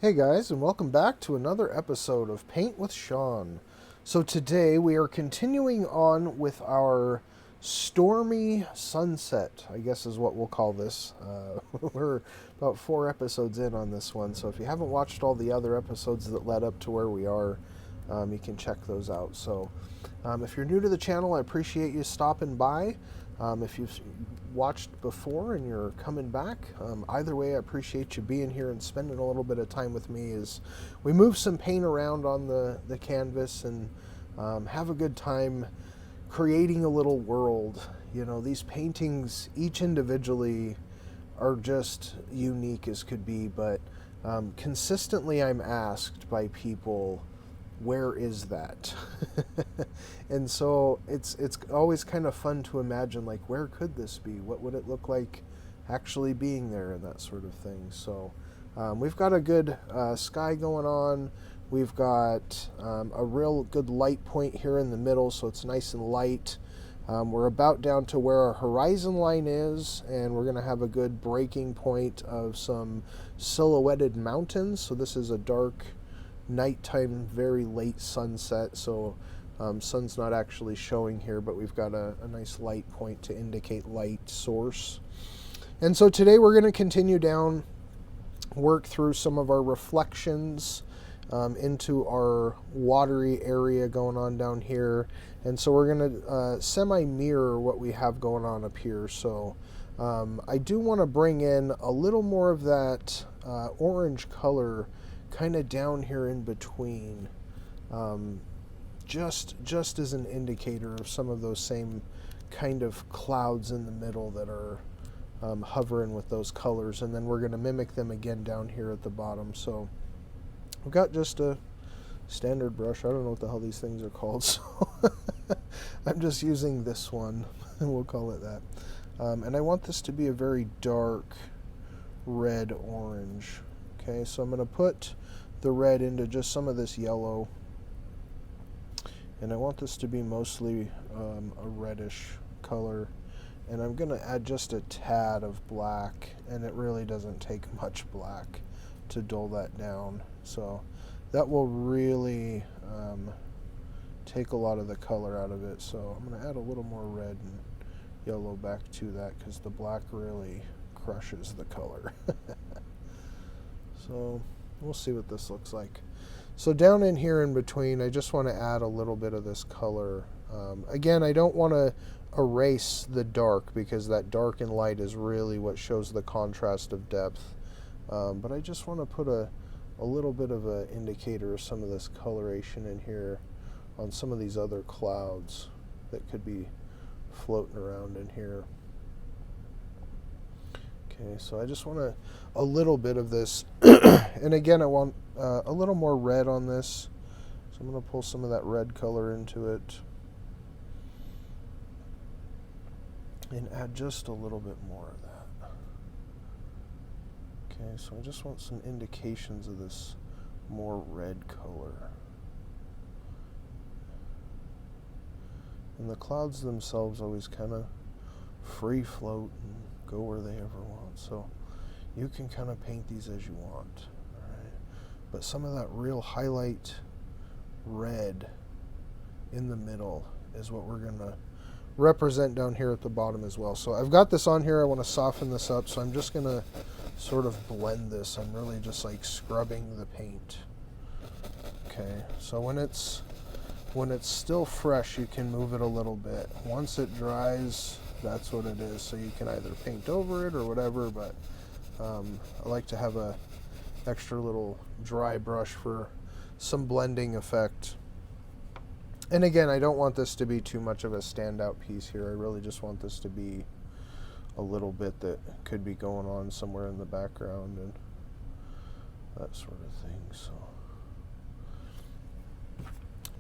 Hey guys, and welcome back to another episode of Paint with Sean. So today we are continuing on with our Stormy Sunset, I guess is what we'll call this. We're about 4 episodes in on this one, so if you haven't watched all the other episodes that led up to where we are, you can check those out. So if you're new to the channel, I appreciate you stopping by. If you've watched before and you're coming back, either way, I appreciate you being here and spending a little bit of time with me as we move some paint around on the canvas and have a good time creating a little world. You know, these paintings, each individually, are just unique as could be, but consistently I'm asked by people, where is that? And so it's always kind of fun to imagine, like, where could this be? What would it look like actually being there, and that sort of thing. So we've got a good sky going on. We've got a real good light point here in the middle, so it's nice and light. We're about down to where our horizon line is, and we're going to have a good breaking point of some silhouetted mountains. So this is a dark nighttime, very late sunset, so sun's not actually showing here, but we've got a nice light point to indicate light source. And so today we're going to continue down, work through some of our reflections into our watery area going on down here. And so we're going to semi-mirror what we have going on up here. So I do want to bring in a little more of that orange color kind of down here in between, just as an indicator of some of those same kind of clouds in the middle that are hovering with those colors. And then we're going to mimic them again down here at the bottom. So I've got just a standard brush. I don't know what the hell these things are called, so I'm just using this one, and we'll call it that. And I want this to be a very dark red-orange. Okay, so I'm going to put the red into just some of this yellow, and I want this to be mostly a reddish color, and I'm going to add just a tad of black, and it really doesn't take much black to dull that down, so that will really take a lot of the color out of it. So I'm going to add a little more red and yellow back to that, because the black really crushes the color. So we'll see what this looks like. So down in here in between, I just want to add a little bit of this color. Again, I don't want to erase the dark, because that dark and light is really what shows the contrast of depth. But I just want to put a little bit of an indicator of some of this coloration in here on some of these other clouds that could be floating around in here. Okay, so I just want a little bit of this. And again, I want a little more red on this. So I'm going to pull some of that red color into it and add just a little bit more of that. Okay, so I just want some indications of this more red color. And the clouds themselves always kind of free float and go where they ever want, so you can kind of paint these as you want. All right, but some of that real highlight red in the middle is what we're going to represent down here at the bottom as well. So I've got this on here. I want to soften this up, so I'm just going to sort of blend this. I'm really just like scrubbing the paint. Okay, so when it's still fresh, you can move it a little bit. Once it dries, that's what it is. So you can either paint over it or whatever, but I like to have a extra little dry brush for some blending effect. And again, I don't want this to be too much of a standout piece here. I really just want this to be a little bit that could be going on somewhere in the background and that sort of thing. So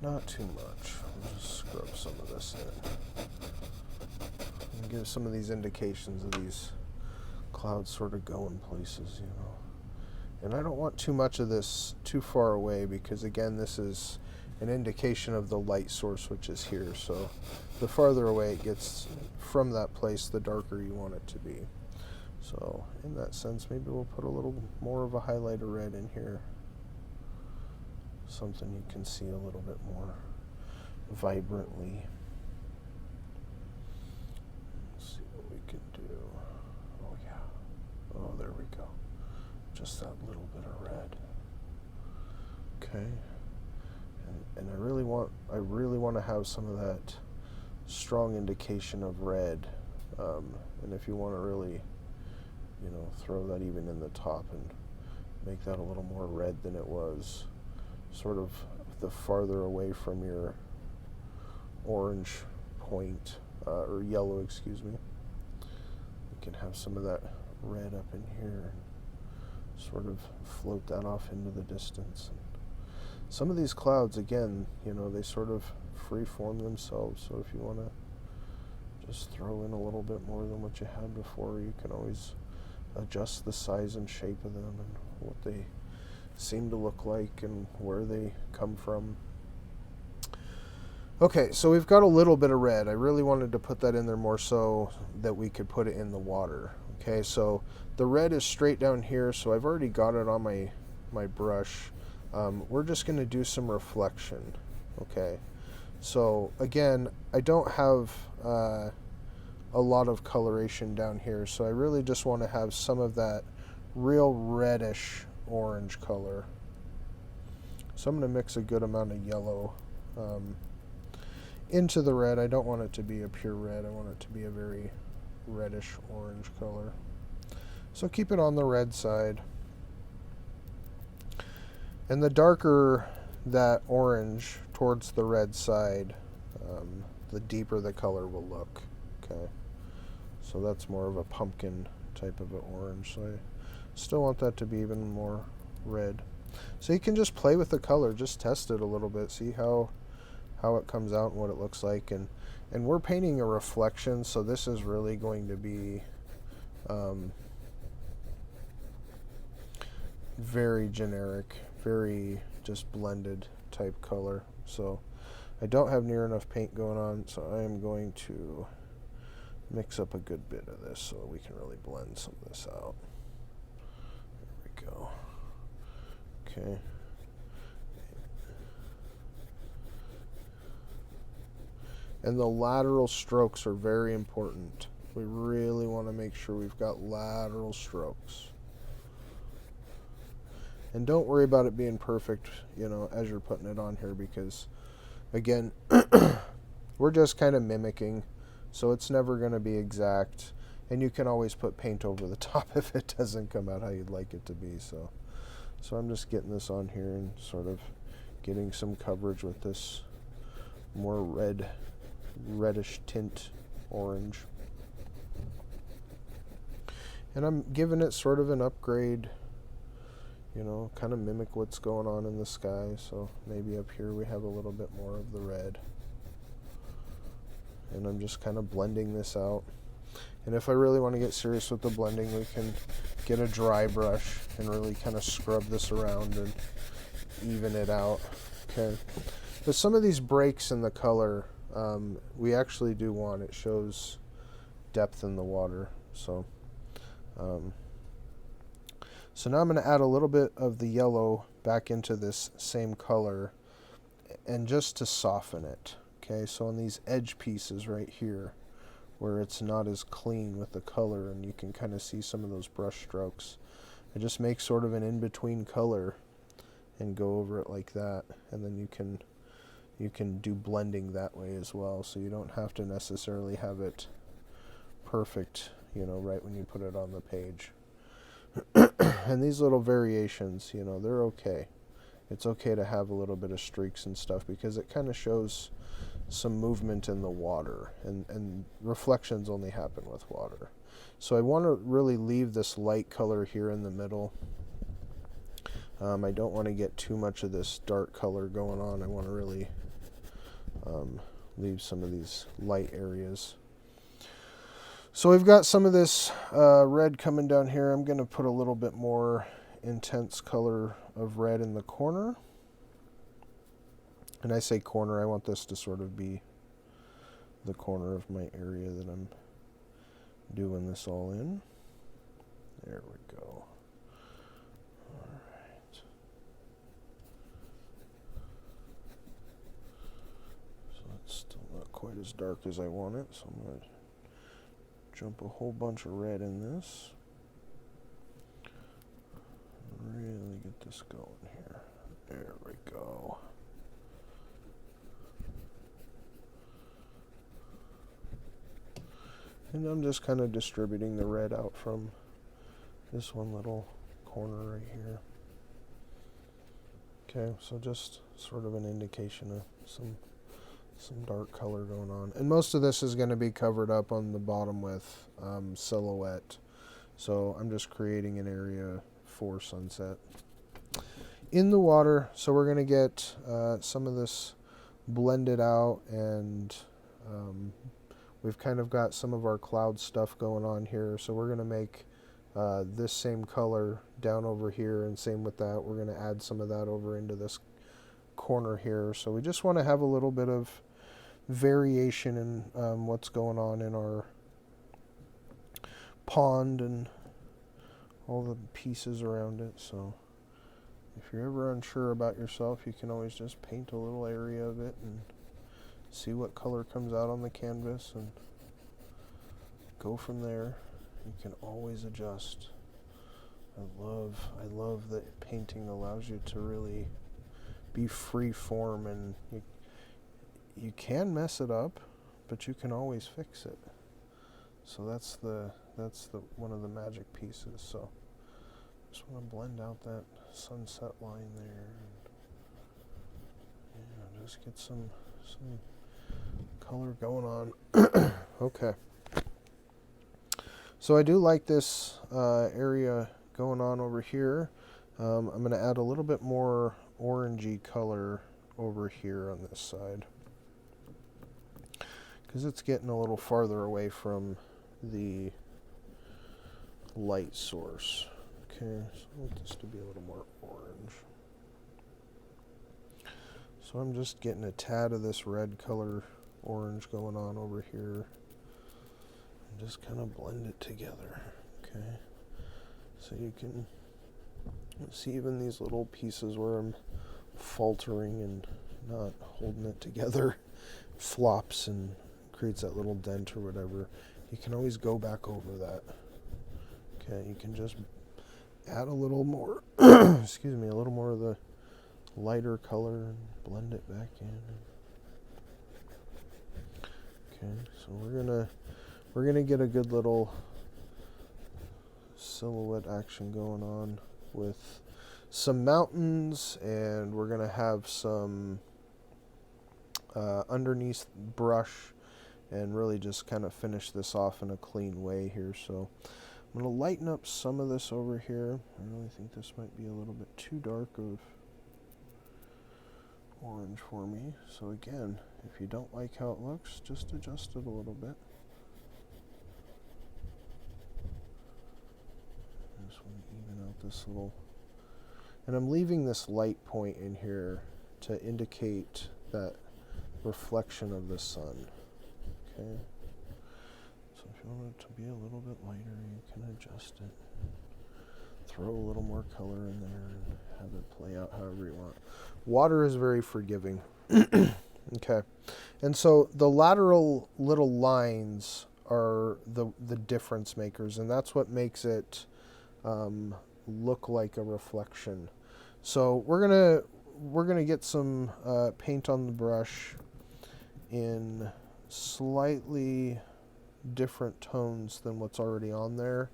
not too much. I'll just scrub some of this in and give some of these indications of these clouds sort of going places, you know. And I don't want too much of this too far away, because again, this is an indication of the light source, which is here. So the farther away it gets from that place, the darker you want it to be. So in that sense, maybe we'll put a little more of a highlight of red in here. Something you can see a little bit more vibrantly. Let's see what we can do. Oh yeah. Oh, there we go. Just that little bit of red. Okay. And I really want to have some of that strong indication of red. And if you want to really, throw that even in the top and make that a little more red than it was, sort of the farther away from your orange point, or yellow, excuse me. You can have some of that red up in here and sort of float that off into the distance. Some of these clouds, again, they sort of free-form themselves, so if you want to just throw in a little bit more than what you had before, you can always adjust the size and shape of them and what they seem to look like and where they come from. Okay, so we've got a little bit of red. I really wanted to put that in there more so that we could put it in the water. Okay, so the red is straight down here, so I've already got it on my brush. We're just going to do some reflection. Okay, so again, I don't have a lot of coloration down here, so I really just want to have some of that real reddish orange color. So I'm going to mix a good amount of yellow into the red. I don't want it to be a pure red. I want it to be a very reddish orange color. So keep it on the red side. And the darker that orange towards the red side, the deeper the color will look. Okay, so that's more of a pumpkin type of an orange. So I still want that to be even more red. So you can just play with the color, just test it a little bit, see how it comes out and what it looks like. And we're painting a reflection, so this is really going to be very generic, very just blended type color. So I don't have near enough paint going on, so I am going to mix up a good bit of this so we can really blend some of this out. There we go. Okay. And the lateral strokes are very important. We really want to make sure we've got lateral strokes. And don't worry about it being perfect, as you're putting it on here, because, again, we're just kind of mimicking, so it's never going to be exact. And you can always put paint over the top if it doesn't come out how you'd like it to be. So I'm just getting this on here and sort of getting some coverage with this more reddish tint orange. And I'm giving it sort of an upgrade, kind of mimic what's going on in the sky. So maybe up here we have a little bit more of the red. And I'm just kind of blending this out. And if I really want to get serious with the blending, we can get a dry brush and really kind of scrub this around and even it out. Okay. But some of these breaks in the color, we actually do want. It shows depth in the water. So now I'm going to add a little bit of the yellow back into this same color, and just to soften it. Okay, so on these edge pieces right here, where it's not as clean with the color and you can kind of see some of those brush strokes, I just make sort of an in-between color and go over it like that, and then you can do blending that way as well, so you don't have to necessarily have it perfect, right when you put it on the page. And these little variations, they're okay. It's okay to have a little bit of streaks and stuff, because it kind of shows some movement in the water, and reflections only happen with water. So I want to really leave this light color here in the middle. I don't want to get too much of this dark color going on. I want to really leave some of these light areas. So we've got some of this red coming down here. I'm going to put a little bit more intense color of red in the corner. And I say corner, I want this to sort of be the corner of my area that I'm doing this all in. There we go. All right. So it's still not quite as dark as I want it, so I'm going to jump a whole bunch of red in this. Really get this going here. There we go. And I'm just kind of distributing the red out from this one little corner right here. Okay, so just sort of an indication of some dark color going on. And most of this is going to be covered up on the bottom with silhouette. So I'm just creating an area for sunset. In the water, so we're going to get some of this blended out, and we've kind of got some of our cloud stuff going on here. So we're going to make this same color down over here, and same with that. We're going to add some of that over into this corner here. So we just want to have a little bit of variation in what's going on in our pond and all the pieces around it. So if you're ever unsure about yourself, you can always just paint a little area of it and see what color comes out on the canvas and go from there. You can always adjust. I love that painting allows you to really be free form, and you can mess it up, but you can always fix it. So that's the one of the magic pieces. So just want to blend out that sunset line there, and yeah, just get some color going on. Okay. So I do like this area going on over here. I'm going to add a little bit more orangey color over here on this side, because it's getting a little farther away from the light source. Okay, so I want this to be a little more orange. So I'm just getting a tad of this red color orange going on over here, and just kind of blend it together. Okay, so you can see even these little pieces where I'm faltering and not holding it together, flops and creates that little dent or whatever. You can always go back over that. Okay, you can just add a little more, excuse me, a little more of the lighter color and blend it back in. Okay, so we're gonna get a good little silhouette action going on with some mountains, and we're gonna have some underneath brush, and really just kind of finish this off in a clean way here. So I'm going to lighten up some of this over here. I really think this might be a little bit too dark of orange for me. So again, if you don't like how it looks, just adjust it a little bit. I just want to even out this little... And I'm leaving this light point in here to indicate that reflection of the sun. Okay. So if you want it to be a little bit lighter, you can adjust it. Throw a little more color in there and have it play out however you want. Water is very forgiving. Okay. And so the lateral little lines are the difference makers, and that's what makes it look like a reflection. So we're gonna get some paint on the brush in slightly different tones than what's already on there,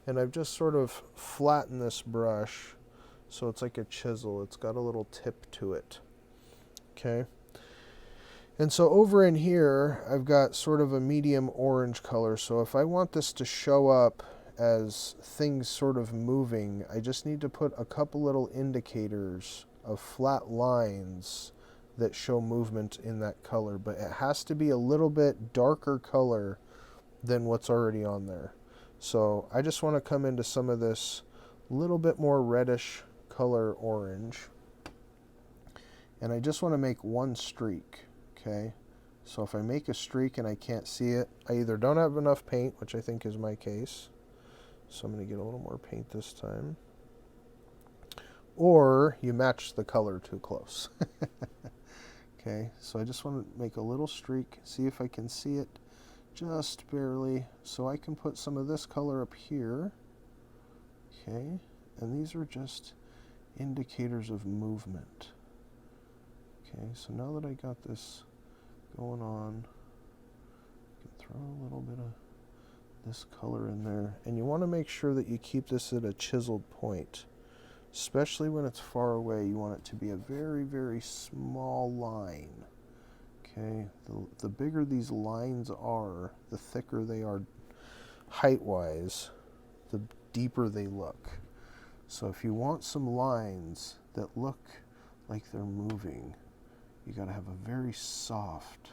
and I've just sort of flattened this brush so it's like a chisel. It's got a little tip to it. Okay, and so over in here I've got sort of a medium orange color. So if I want this to show up as things sort of moving, I just need to put a couple little indicators of flat lines that show movement in that color, but it has to be a little bit darker color than what's already on there. So I just want to come into some of this little bit more reddish color orange, and I just want to make one streak. Okay, so if I make a streak and I can't see it, I either don't have enough paint, which I think is my case, So I'm going to get a little more paint this time. Or you match the color too close. Okay, so I just want to make a little streak, see if I can see it just barely. So I can put some of this color up here. Okay, and these are just indicators of movement. Okay, so now that I got this going on, I can throw a little bit of this color in there. And you want to make sure that you keep this at a chiseled point. Especially when it's far away, you want it to be a very, very small line. Okay, the bigger these lines are, the thicker they are height-wise, the deeper they look. So if you want some lines that look like they're moving, you got to have a very soft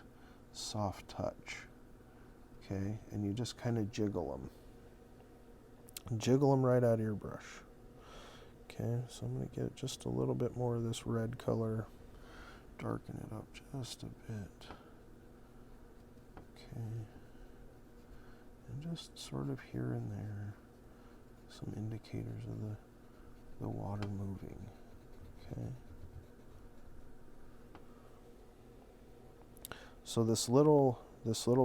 touch. Okay, and you just kind of jiggle them. Jiggle them right out of your brush. Okay, so I'm going to get just a little bit more of this red color, darken it up just a bit. Okay, and just sort of here and there, some indicators of the water moving. Okay. So this little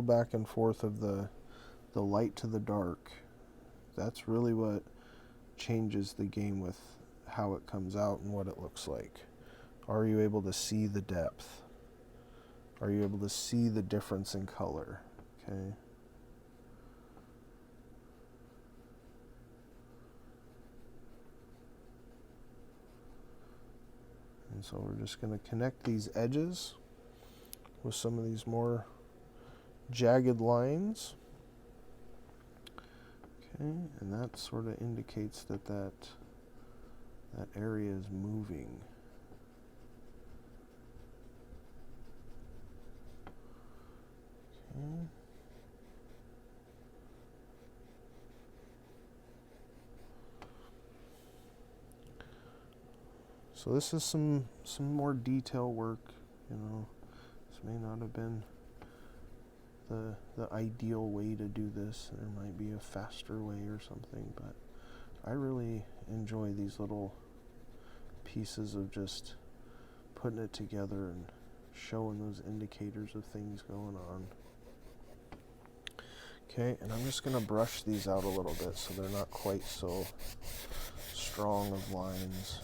back and forth of the light to the dark, that's really what changes the game with how it comes out and what it looks like. Are you able to see the depth? Are you able to see the difference in color? Okay. And so we're just going to connect these edges with some of these more jagged lines. Okay, and that sort of indicates that area is moving. Okay. So this is some more detail work, you know. This may not have been the ideal way to do this. There might be a faster way or something, but I really enjoy these little pieces of just putting it together and showing those indicators of things going on. Okay, and I'm just going to brush these out a little bit so they're not quite so strong of lines.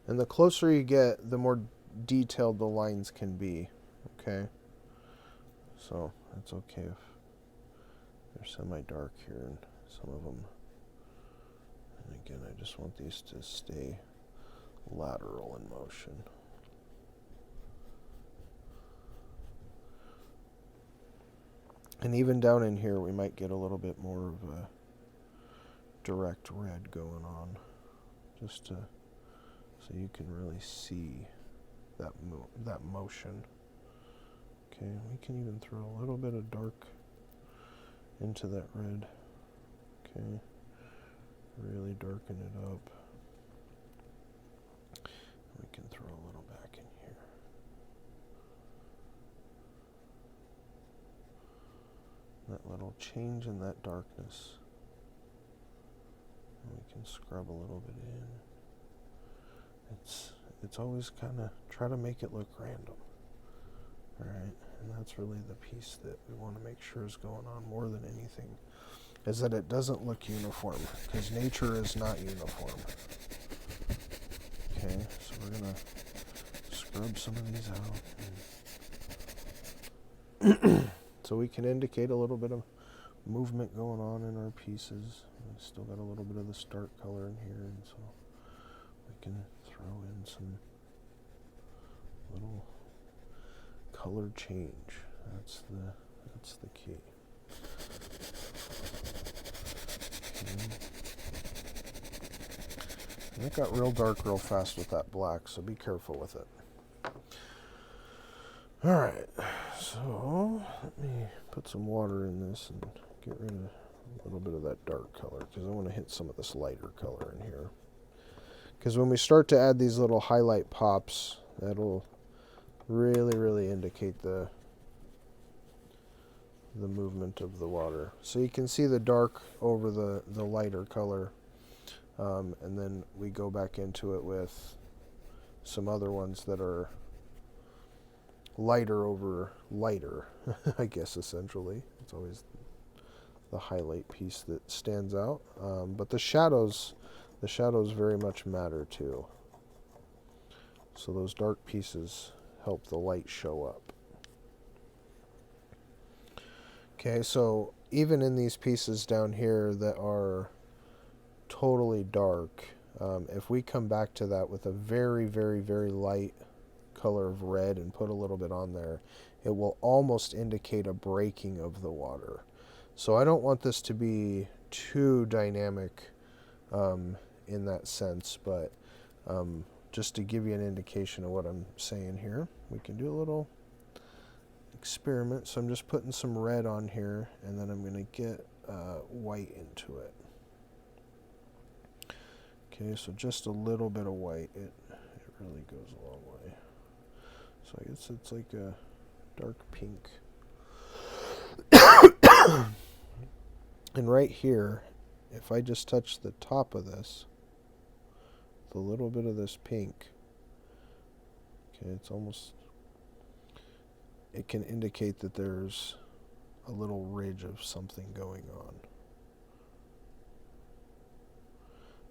And the closer you get, the more detailed the lines can be, okay? So that's okay if they're semi-dark here and some of them. And again, I just want these to stay lateral in motion. And even down in here, we might get a little bit more of a direct red going on, just to so you can really see that motion. Okay, we can even throw a little bit of dark into that red. Okay, really darken it up. We can throw a little back in here. That little change in that darkness. And we can scrub a little bit in. It's always kind of try to make it look random. Alright, and that's really the piece that we want to make sure is going on more than anything, is that it doesn't look uniform, because nature is not uniform. Okay, so we're going to scrub some of these out. So we can indicate a little bit of movement going on in our pieces. We still got a little bit of the stark color in here, and so we can throw in some little color change. That's the key. Okay. And it got real dark real fast with that black, so be careful with it. Alright, so let me put some water in this and get rid of a little bit of that dark color, because I want to hit some of this lighter color in here. Because when we start to add these little highlight pops, that'll really indicate the movement of the water. So you can see the dark over the lighter color, and then we go back into it with some other ones that are lighter over lighter, I guess, essentially. It's always the highlight piece that stands out. But the shadows very much matter too. So those dark pieces help the light show up. Okay, so even in these pieces down here that are totally dark, if we come back to that with a very light color of red and put a little bit on there, it will almost indicate a breaking of the water. So I don't want this to be too dynamic in that sense, but just to give you an indication of what I'm saying here, we can do a little experiment. So I'm just putting some red on here, and then I'm going to get white into it. Okay, so just a little bit of white. It really goes a long way. So I guess it's like a dark pink. And right here, if I just touch the top of this, the little bit of this pink, okay, it's almost, it can indicate that there's a little ridge of something going on.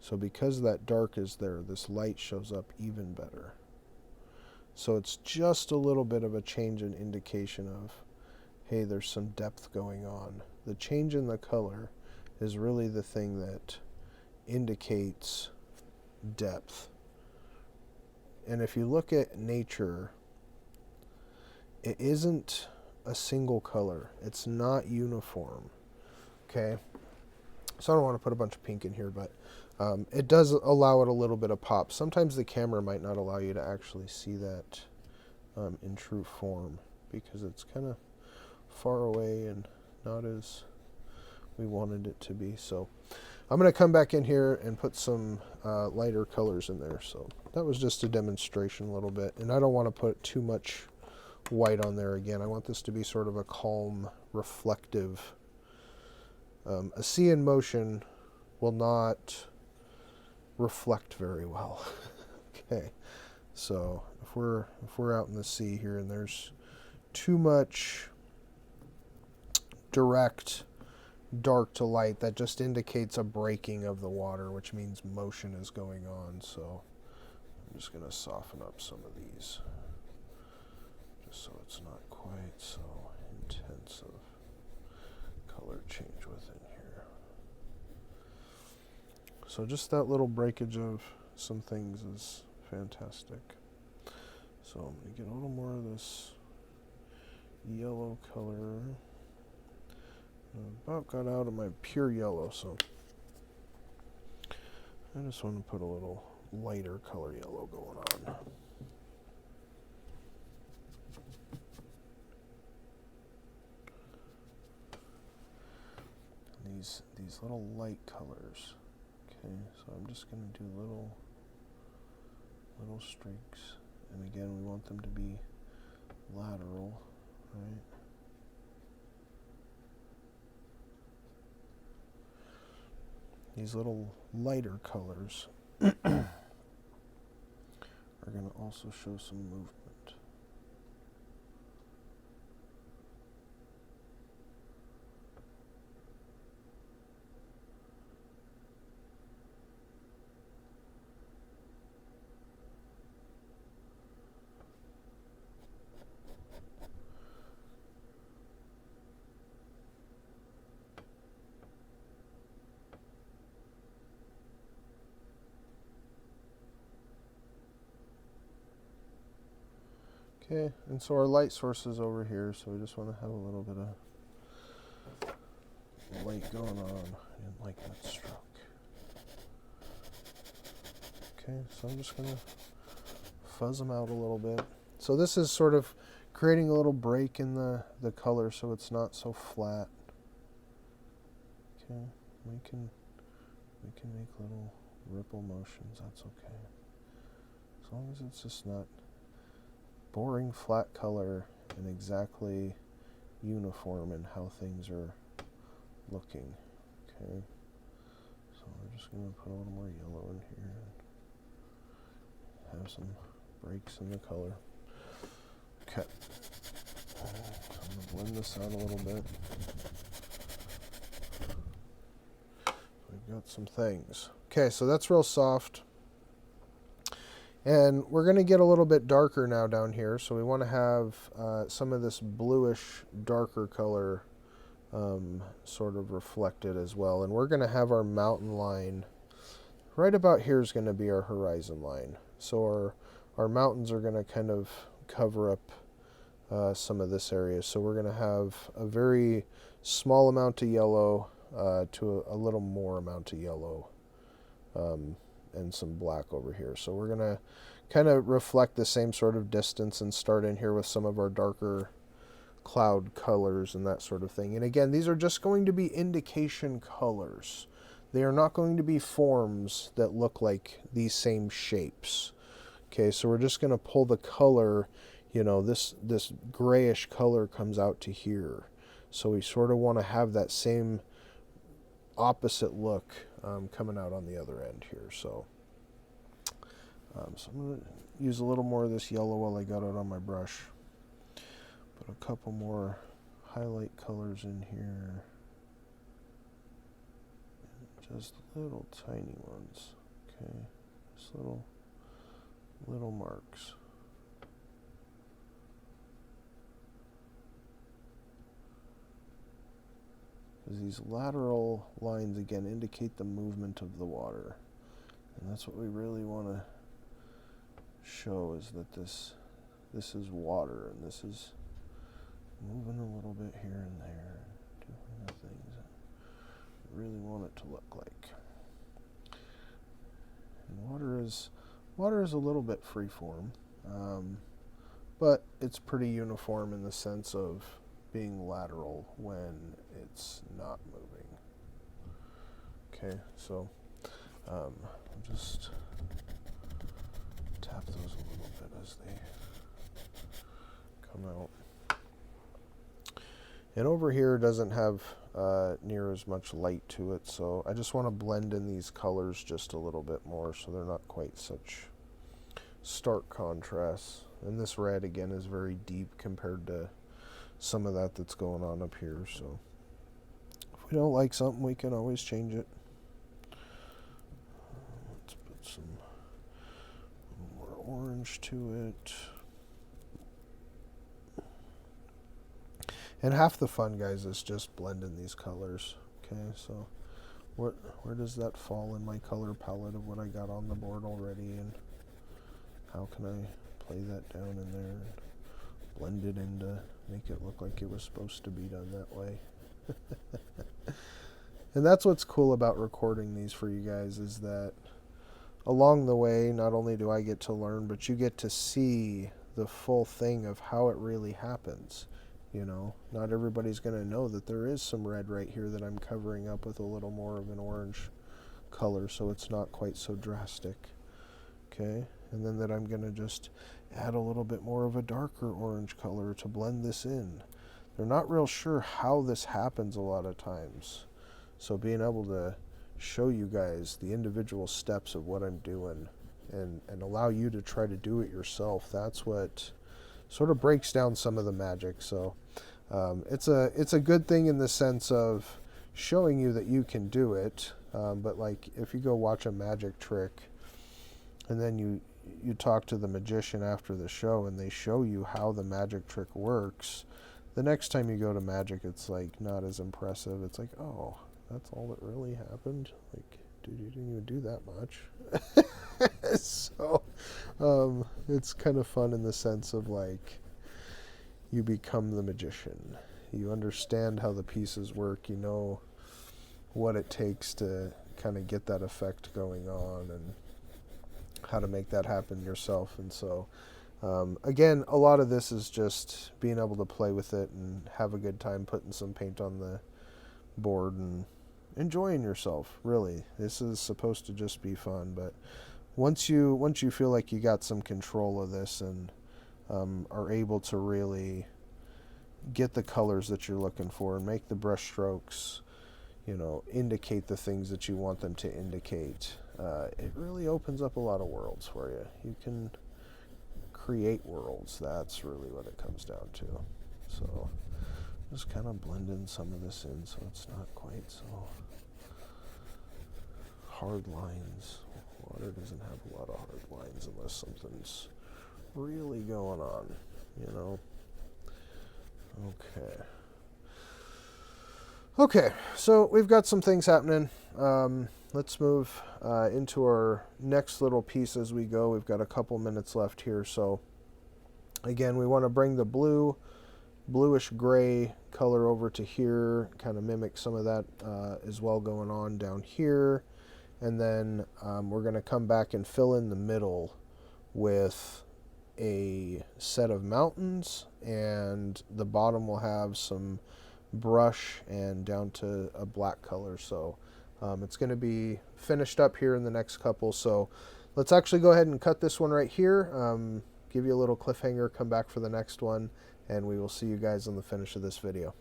So because that dark is there, this light shows up even better. So it's just a little bit of a change in indication of, hey, there's some depth going on. The change in the color is really the thing that indicates depth. And if you look at nature, it isn't a single color. It's not uniform. Okay? So I don't want to put a bunch of pink in here, but it does allow it a little bit of pop. Sometimes the camera might not allow you to actually see that in true form because it's kind of far away and not as we wanted it to be. So I'm going to come back in here and put some lighter colors in there. So that was just a demonstration a little bit. And I don't want to put too much white on there again. I want this to be sort of a calm, reflective. A sea in motion will not reflect very well. Okay, so if we're out in the sea here and there's too much direct dark to light, that just indicates a breaking of the water, which means motion is going on. So I'm just going to soften up some of these just so it's not quite so intense of color change within here. So just that little breakage of some things is fantastic. So I'm going to get a little more of this yellow color. I about got out of my pure yellow, so I just want to put a little lighter color yellow going on. These little light colors. Okay, so I'm just going to do little streaks, and again we want them to be lateral, right? These little lighter colors are going to also show some movement. Okay, and so our light source is over here, so we just want to have a little bit of light going on. I didn't like that stroke. Okay, so I'm just going to fuzz them out a little bit. So this is sort of creating a little break in the color so it's not so flat. Okay, we can make little ripple motions, that's okay. As long as it's just not boring flat color and exactly uniform in how things are looking. Okay, so we're just going to put a little more yellow in here and have some breaks in the color. Okay, so I'm going to blend this out a little bit. We've got some things. Okay, so that's real soft. And we're going to get a little bit darker now down here, so we want to have some of this bluish, darker color sort of reflected as well. And we're going to have our mountain line right about here is going to be our horizon line. So our mountains are going to kind of cover up some of this area. So we're going to have a very small amount of yellow to a little more amount of yellow. And some black over here. So we're going to kind of reflect the same sort of distance and start in here with some of our darker cloud colors and that sort of thing. And again, these are just going to be indication colors. They are not going to be forms that look like these same shapes. Okay, so we're just going to pull the color, you know, this grayish color comes out to here. So we sort of want to have that same opposite look coming out on the other end here. So I'm going to use a little more of this yellow while I got it on my brush. Put a couple more highlight colors in here. Just little tiny ones. Okay, just little marks. These lateral lines again indicate the movement of the water, and that's what we really want to show, is that this is water, and this is moving a little bit here and there, doing the things that we really want it to look like. And water is a little bit freeform, but it's pretty uniform in the sense of being lateral when it's not moving. Okay, so I'll just tap those a little bit as they come out. And over here doesn't have near as much light to it, so I just want to blend in these colors just a little bit more so they're not quite such stark contrasts. And this red again is very deep compared to some of that's going on up here. So if we don't like something, we can always change it. Let's put some more orange to it. And half the fun, guys, is just blending these colors. Okay, so where does that fall in my color palette of what I got on the board already, and how can I play that down in there and blend it in to make it look like it was supposed to be done that way. And that's what's cool about recording these for you guys, is that along the way, not only do I get to learn, but you get to see the full thing of how it really happens. You know, not everybody's going to know that there is some red right here that I'm covering up with a little more of an orange color, so it's not quite so drastic. Okay, and then that I'm going to just add a little bit more of a darker orange color to blend this in. They're not real sure how this happens a lot of times, so being able to show you guys the individual steps of what I'm doing and allow you to try to do it yourself, that's what sort of breaks down some of the magic. So it's a good thing in the sense of showing you that you can do it, but like if you go watch a magic trick and then you talk to the magician after the show and they show you how the magic trick works, the next time you go to magic it's like not as impressive. It's like, oh, that's all that really happened? Like, dude, you didn't even do that much. So it's kind of fun in the sense of like you become the magician. You understand how the pieces work. You know what it takes to kind of get that effect going on and how to make that happen yourself. And so again, a lot of this is just being able to play with it and have a good time putting some paint on the board and enjoying yourself. Really, this is supposed to just be fun, but once you feel like you got some control of this and are able to really get the colors that you're looking for and make the brush strokes, you know, indicate the things that you want them to indicate. It really opens up a lot of worlds for you. You can create worlds. That's really what it comes down to. So just kind of blend in some of this in so it's not quite so hard lines. Water doesn't have a lot of hard lines unless something's really going on, you know. Okay, so we've got some things happening. Let's move into our next little piece as we go. We've got a couple minutes left here. So again, we want to bring the bluish gray color over to here, kind of mimic some of that as well going on down here. And then we're going to come back and fill in the middle with a set of mountains, and the bottom will have some brush and down to a black color. So it's going to be finished up here in the next couple. So let's actually go ahead and cut this one right here, give you a little cliffhanger, come back for the next one, and we will see you guys on the finish of this video.